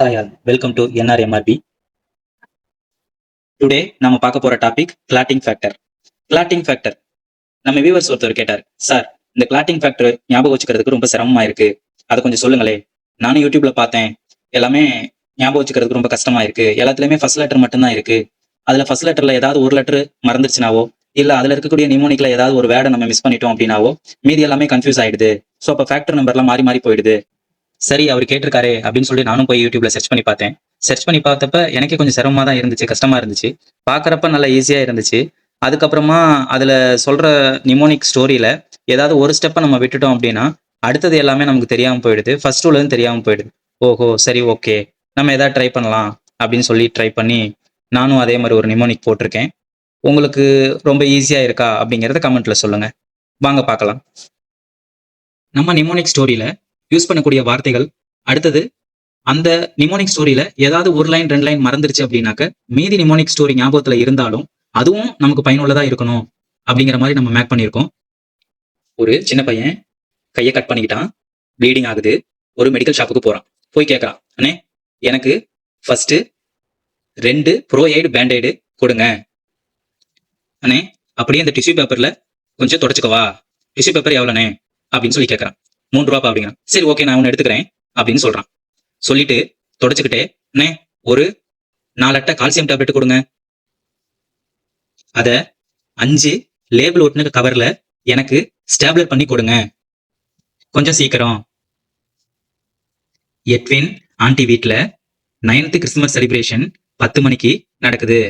Hi all, welcome to NRMRB. Today நம்ம பார்க்க போற topic clotting factor. Clotting factor நம்ம வியூவர்ஸ் ஒருத்தர் கேட்டார், சார் இந்த கிளாட்டிங் ஃபேக்டர் ஞாபகம் வச்சுக்கிறதுக்கு ரொம்ப சிரமமா இருக்கு, அதை கொஞ்சம் சொல்லுங்களே. நானும் யூடியூப்ல பார்த்தேன், எல்லாமே ஞாபகம் வச்சுக்கிறதுக்கு ரொம்ப கஷ்டமா இருக்கு, எல்லாத்துலயுமே ஃபர்ஸ்ட் லெட்டர் மட்டும்தான் இருக்கு. அதுல ஃபர்ஸ்ட் லெட்டர்ல ஏதாவது ஒரு லெட்டர் மறந்துருச்சுனாவோ இல்ல அதுல இருக்கக்கூடிய நிமோனிக்ல ஏதாவது ஒரு வேர்டை நம்ம மிஸ் பண்ணிட்டோம் அப்படின்னாவோ மீதி எல்லாமே கன்ஃபியூஸ் ஆயிடுது. ஸோ அப்போ ஃபேக்டர் நம்பர்லாம் மாறி மாறி போயிடுது. சரி அவர் கேட்டிருக்காரு அப்படின்னு சொல்லி நானும் போய் யூடியூப்ல சர்ச் பண்ணி பார்த்தேன். சர்ச் பண்ணி பார்த்தப்ப எனக்கே கொஞ்சம் சிரமமா தான் இருந்துச்சு, கஷ்டமா இருந்துச்சு. பார்க்கறப்ப நல்லா ஈஸியா இருந்துச்சு. அதுக்கப்புறமா அதுல சொல்ற நிமோனிக் ஸ்டோரியில ஏதாவது ஒரு ஸ்டெப்பை நம்ம விட்டுட்டோம் அப்படின்னா அடுத்தது எல்லாமே நமக்கு தெரியாம போயிடுது, ஃபர்ஸ்ட் ரூல இருந்து தெரியாம போயிடுது. ஓஹோ சரி ஓகே, நம்ம ஏதாவது ட்ரை பண்ணலாம் அப்படின்னு சொல்லி ட்ரை பண்ணி நானும் அதே மாதிரி ஒரு நிமோனிக் போட்டிருக்கேன். உங்களுக்கு ரொம்ப ஈஸியா இருக்கா அப்படிங்கறத கமெண்ட்ல சொல்லுங்க. வாங்க பார்க்கலாம். நம்ம நிமோனிக் ஸ்டோரியில யூஸ் பண்ணக்கூடிய வார்த்தைகள், அடுத்தது அந்த நிமோனிக் ஸ்டோரியில ஏதாவது ஒரு லைன் 2 லைன் மறந்துருச்சு அப்படின்னாக்க மீதி நிமோனிக் ஸ்டோரி ஞாபகத்துல இருந்தாலும் அதுவும் நமக்கு பயனுள்ளதா இருக்கணும் அப்படிங்கிற மாதிரி நம்ம மேக் பண்ணியிருக்கோம். ஒரு சின்ன பையன் கையை கட் பண்ணிக்கிட்டான், ப்ளீடிங் ஆகுது. ஒரு மெடிக்கல் ஷாப்புக்கு போறான். போய் கேட்கறான், அண்ணே எனக்கு ஃபர்ஸ்ட் 2 ப்ரோஎய்டு பேண்டைடு கொடுங்க அண்ணே, அப்படியே இந்த டிஷ்யூ பேப்பர்ல கொஞ்சம் தொடச்சுக்கவா, டிஷ்யூ பேப்பர் எவ்வளோண்ணே அப்படின்னு சொல்லி கேட்கறான். 3 ரூபா அப்படிங்கிறான். சரி ஓகே நான் ஒன்று எடுத்துக்கிறேன் அப்படின்னு சொல்றான். சொல்லிட்டு தொடச்சுக்கிட்டே, அண்ணே ஒரு 4 அட்டை கால்சியம் டேப்லெட் கொடுங்க, அத 5 லேபிள் ஒட்டின கவர்ல எனக்கு ஸ்டேப்லர் பண்ணி கொடுங்க, கொஞ்சம் சீக்கிரம். எட்வின் ஆண்டி வீட்ல 9th கிறிஸ்துமஸ் செலிப்ரேஷன் 10 மணிக்கு நடக்குது.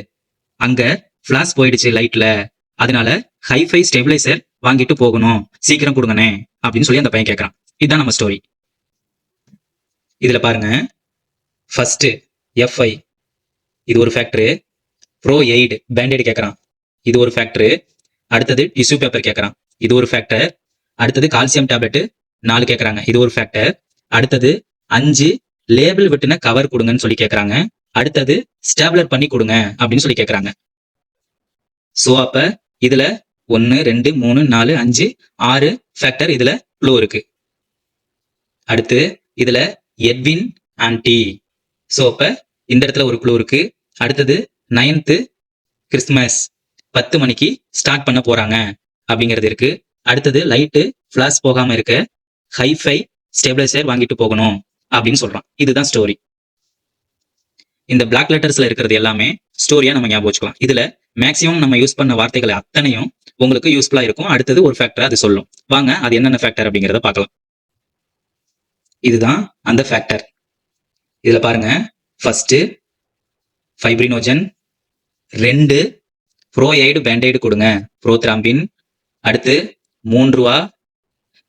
அங்க ஃபிளாஷ் போயிடுச்சு லைட்ல, அதனால ஹைஃபை ஸ்டெபிளைசர் வாங்கிட்டு போகணும், சீக்கிரம் கொடுங்கண்ணே அப்படின்னு சொல்லி அந்த பையன் கேட்கறான். இதுதான் நம்ம ஸ்டோரி. இதுல பாருங்க, ஃபர்ஸ்ட் எஃப்ஐ இது ஒரு ஃபேக்டர், ப்ரோ எய்டு பேண்டேட் கேட்கறான், இது ஒரு ஃபேக்டர். அடுத்தது டிஷ்யூ பேப்பர் கேட்கறான், இது ஒரு ஃபேக்டர். அடுத்தது கால்சியம் டேப்லெட் 4 கேட்கறாங்க, இது ஒரு ஃபேக்டர். அடுத்தது 5 லேபிள் விட்டுன கவர் கொடுங்கன்னு சொல்லி கேட்கறாங்க. அடுத்தது ஸ்டேப்லர் பண்ணி கொடுங்க அப்படின்னு சொல்லி கேட்கறாங்க. சோ அப்ப இதுல 1 2 3 4 5 6 ஃபேக்டர் இதுல க்ளூ இருக்கு. அடுத்து இதுல எட்வின் ஆன்டி, சோ அப்ப இந்த இடத்துல ஒரு க்ளூ இருக்கு. அடுத்தது 9th கிறிஸ்துமஸ் 10 மணிக்கு ஸ்டார்ட் பண்ண போறாங்க அப்படிங்கிறது இருக்கு. அடுத்தது லைட்டு ஃபிளாஷ் போகாம இருக்க ஹைஃபை ஸ்டெபிளைசர் வாங்கிட்டு போகணும் அப்படின்னு சொல்றான். இதுதான் ஸ்டோரி. இந்த பிளாக் லெட்டர்ஸ்ல இருக்கிறது எல்லாமே ஸ்டோரியா நம்ம ஞாபகம் வச்சுக்கலாம். இதுல மேக்சிமம் நம்ம யூஸ் பண்ண வார்த்தைகள் அத்தனையும் உங்களுக்கு யூஸ்ஃபுல்லா இருக்கும். அடுத்தது ஒரு ஃபேக்டர் அது சொல்லும். வாங்க அது என்னென்ன ஃபேக்டர் அப்படிங்கிறத பார்க்கலாம். இதுதான் அந்த ஃபேக்டர். இதுல பாருங்க, ஃபர்ஸ்ட் ஃபைப்ரினோஜன், 2 ப்ரோஎய்டு பேண்டைடு கொடுங்க, ப்ரோத்ராம்பின். அடுத்து 3 ரூபா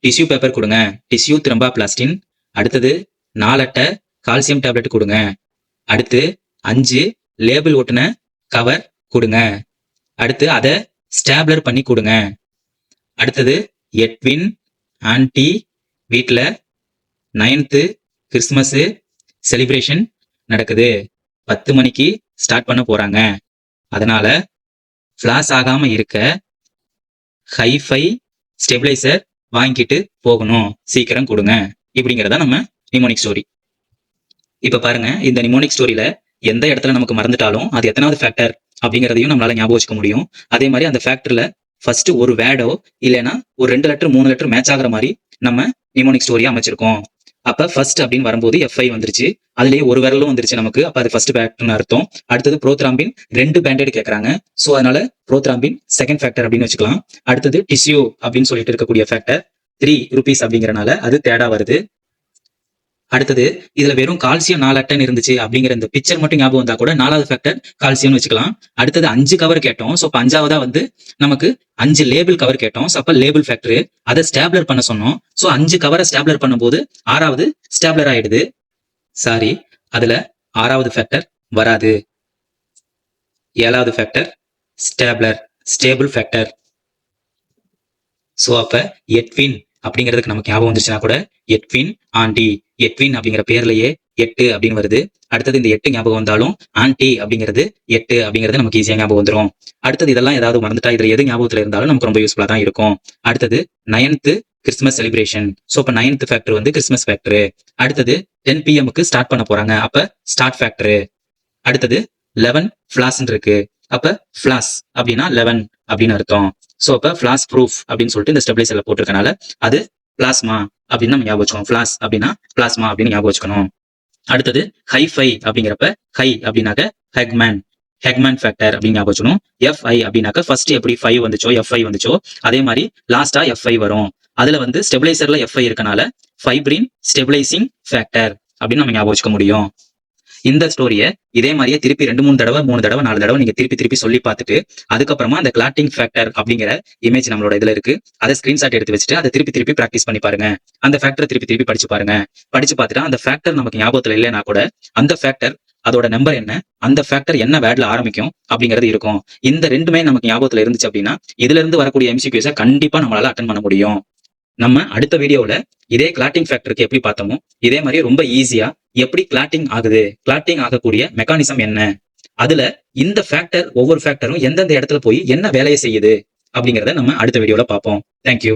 டிஷ்யூ பேப்பர் கொடுங்க, டிஷ்யூ திரம்பா பிளாஸ்டின். அடுத்தது 4 அட்டை கால்சியம் டேப்லெட் கொடுங்க. அடுத்து 5 லேபிள் ஒட்டின கவர் கொடுங்க. அடுத்து அதை ஸ்டாப்லர் பண்ணி கொடுங்க. அடுத்தது எட்வின் ஆன்டி வீட்ல 9th கிறிஸ்துமஸ் செலிப்ரேஷன் நடக்குது, 10 மணிக்கு ஸ்டார்ட் பண்ண போறாங்க, அதனால ஃபிளாஷ் ஆகாம இருக்க ஹைஃபை ஸ்டெபிளைசர் வாங்கிட்டு போகணும், சீக்கிரம் கொடுங்க. இப்படிங்கிறதா நம்ம நிமோனிக் ஸ்டோரி. இப்ப பாருங்க, இந்த நிமோனிக் ஸ்டோரியில எந்த இடத்துல நமக்கு மறந்துட்டாலும் அது எத்தனாவது ஃபேக்டர் அப்படிங்கிறதையும் நம்மளால ஞாபகம் வச்சுக்க முடியும். அதே மாதிரி அந்த ஃபேக்டர்ல ஃபர்ஸ்ட் ஒரு வேர்டோ இல்லைன்னா ஒரு 2 லெட்டர் 3 லெட்டர் மேட்ச் ஆகிற மாதிரி நம்ம நிமோனிக் ஸ்டோரியா அமைச்சிருக்கோம். அப்ப ஃபர்ஸ்ட் அப்படின்னு வரும்போது எஃப்ஐ வந்துருச்சு, அதுலயே ஒரு விரலும் வந்துருச்சு நமக்கு, அப்ப அது ஃபர்ஸ்ட் ஃபேக்டர்னு அர்த்தம். அடுத்தது ப்ரோத்ராம்பின் 2 பேண்டேட் கேட்கறாங்க, சோ அதனால ப்ரோத்ராம்பின் செகண்ட் ஃபேக்டர் அப்படின்னு வச்சுக்கலாம். அடுத்தது டிஷ்யூ அப்படின்னு சொல்லிட்டு இருக்கக்கூடிய ஃபேக்டர் 3 rupees அப்படிங்கறனால அது தேடா வருது. அடுத்தது இதுல வெறும் கால்சியம் 4 அட்டன் இருந்துச்சு அப்படிங்கிற இந்த பிக்சர் மட்டும் ஞாபகம் வந்தா கூட 4வது ஃபேக்டர் கால்சியம்னு வச்சுக்கலாம். அடுத்தது 5 கவர் கேட்டோம், சோ 5ஆவதா வந்து நமக்கு 5 லேபிள் கவர் கேட்டோம், சோ அப்ப லேபிள் ஃபேக்டர், அதை ஸ்டாப்லர் பண்ண சொன்னோம். சோ 5 கவரை ஸ்டாப்லர் பண்ணும்போது 6வது ஸ்டாப்லர் ஆயிடுது. சாரி, அதுல 6வது ஃபேக்டர் வராது. 7வது factor stapler, stable factor. So அப்ப எட்வின் அப்படிங்கிறதுக்கு நமக்கு ஞாபகம் வந்துச்சுன்னா கூட எட்வின் ஆண்டி, எட்வின் அப்படிங்கிற பேர்லயே 8 அப்படின்னு வருது. அடுத்தது இந்த 8 ஞாபகம் வந்தாலும் ஆன்டி அப்படிங்கிறது 8 அப்படிங்கிறது நமக்கு ஈஸியா ஞாபகம் வந்துரும். அடுத்தது இதெல்லாம் ஏதாவது மறந்துட்டா இதுல எது ஞாபகத்துல இருந்தாலும் நமக்கு ரொம்ப யூஸ்ஃபுல்லா தான் இருக்கும். அடுத்தது 9th கிறிஸ்துமஸ் செலிப்ரேஷன். சோ இப்ப 9th ஃபேக்டர் வந்து கிறிஸ்துமஸ் ஃபேக்டர். அடுத்தது 10 PM ஸ்டார்ட் பண்ண போறாங்க, அப்ப ஸ்டார்ட் ஃபேக்டர். அடுத்தது 11 ஃபிளாஸ் இருக்கு, அப்ப ஃபிளாஸ் அப்படின்னா 11 அப்படின்னு அர்த்தம். சோ அப்ப ஃபிளாஸ் ப்ரூஃப் அப்படின்னு சொல்லிட்டு இந்த ஸ்டெபிலைசர்ல போட்டிருக்கனால அது பிளாஸ்மா அப்படின்னு நம்ம ஞாபகம் வச்சுக்கணும். ஃபிளாஸ் அப்படின்னா பிளாஸ்மா அப்படின்னு ஞாபகம் வச்சுக்கணும். அடுத்தது ஹைஃபை அப்படிங்கிறப்ப ஹை அப்படின்னாக்க ஹெக்மேன், ஹெக்மேன் ஃபேக்டர் அப்படின்னு ஞாபகம் வச்சுக்கணும். FI அப்படின்னாக்க ஃபர்ஸ்ட் எப்படி 5 வந்துச்சோ FI வந்துச்சோ அதே மாதிரி லாஸ்டா FI வரும். அதுல வந்து ஸ்டெபிலைசர்ல FI இருக்கனால ஃபைப்ரின் ஸ்டெபிலைசிங் ஃபேக்டர் அப்படின்னு நம்ம ஞாபகம் வச்சுக்க முடியும். இந்த ஸ்டோரியை இதே மாதிரியே திருப்பி 2-3 தடவை 3 தடவை 4 தடவை நீங்க திருப்பி சொல்லி பார்த்துட்டு அதுக்கப்புறமா அந்த கிளாட்டிங் ஃபேக்டர் அப்படிங்கிற இமேஜ் நம்மளோட இதுல இருக்கு, அதை ஸ்கிரீன்ஷாட் எடுத்து வச்சுட்டு அதை திருப்பி பிராக்டிஸ் பண்ணி பாருங்க. அந்த ஃபேக்டரை திருப்பி படிச்சு பாருங்க. படிச்சு பார்த்துட்டு அந்த ஃபேக்டர் நமக்கு ஞாபகத்துல இல்லைன்னா கூட அந்த ஃபேக்டர் அதோட நம்பர் என்ன, அந்த ஃபேக்டர் என்ன வேர்ட்ல ஆரம்பிக்கும் அப்படிங்கிறது இருக்கும். இந்த ரெண்டுமே நமக்கு ஞாபகத்துல இருந்துச்சு அப்படின்னா இதுல இருந்து வரக்கூடிய MCQஸை கண்டிப்பா நம்மளால அட்டன் பண்ண முடியும். நம்ம அடுத்த வீடியோல இதே கிளாட்டிங் ஃபேக்டருக்கு எப்படி பார்த்தோமோ இதே மாதிரி ரொம்ப ஈஸியா எப்படி கிளாட்டிங் ஆகுது, கிளாட்டிங் ஆகக்கூடிய மெக்கானிசம் என்ன, அதுல இந்த ஃபேக்டர் ஒவ்வொரு ஃபேக்டரும் எந்தெந்த இடத்துல போய் என்ன வேலையை செய்யுது அப்படிங்கறத நம்ம அடுத்த வீடியோல பார்ப்போம். தேங்க்யூ.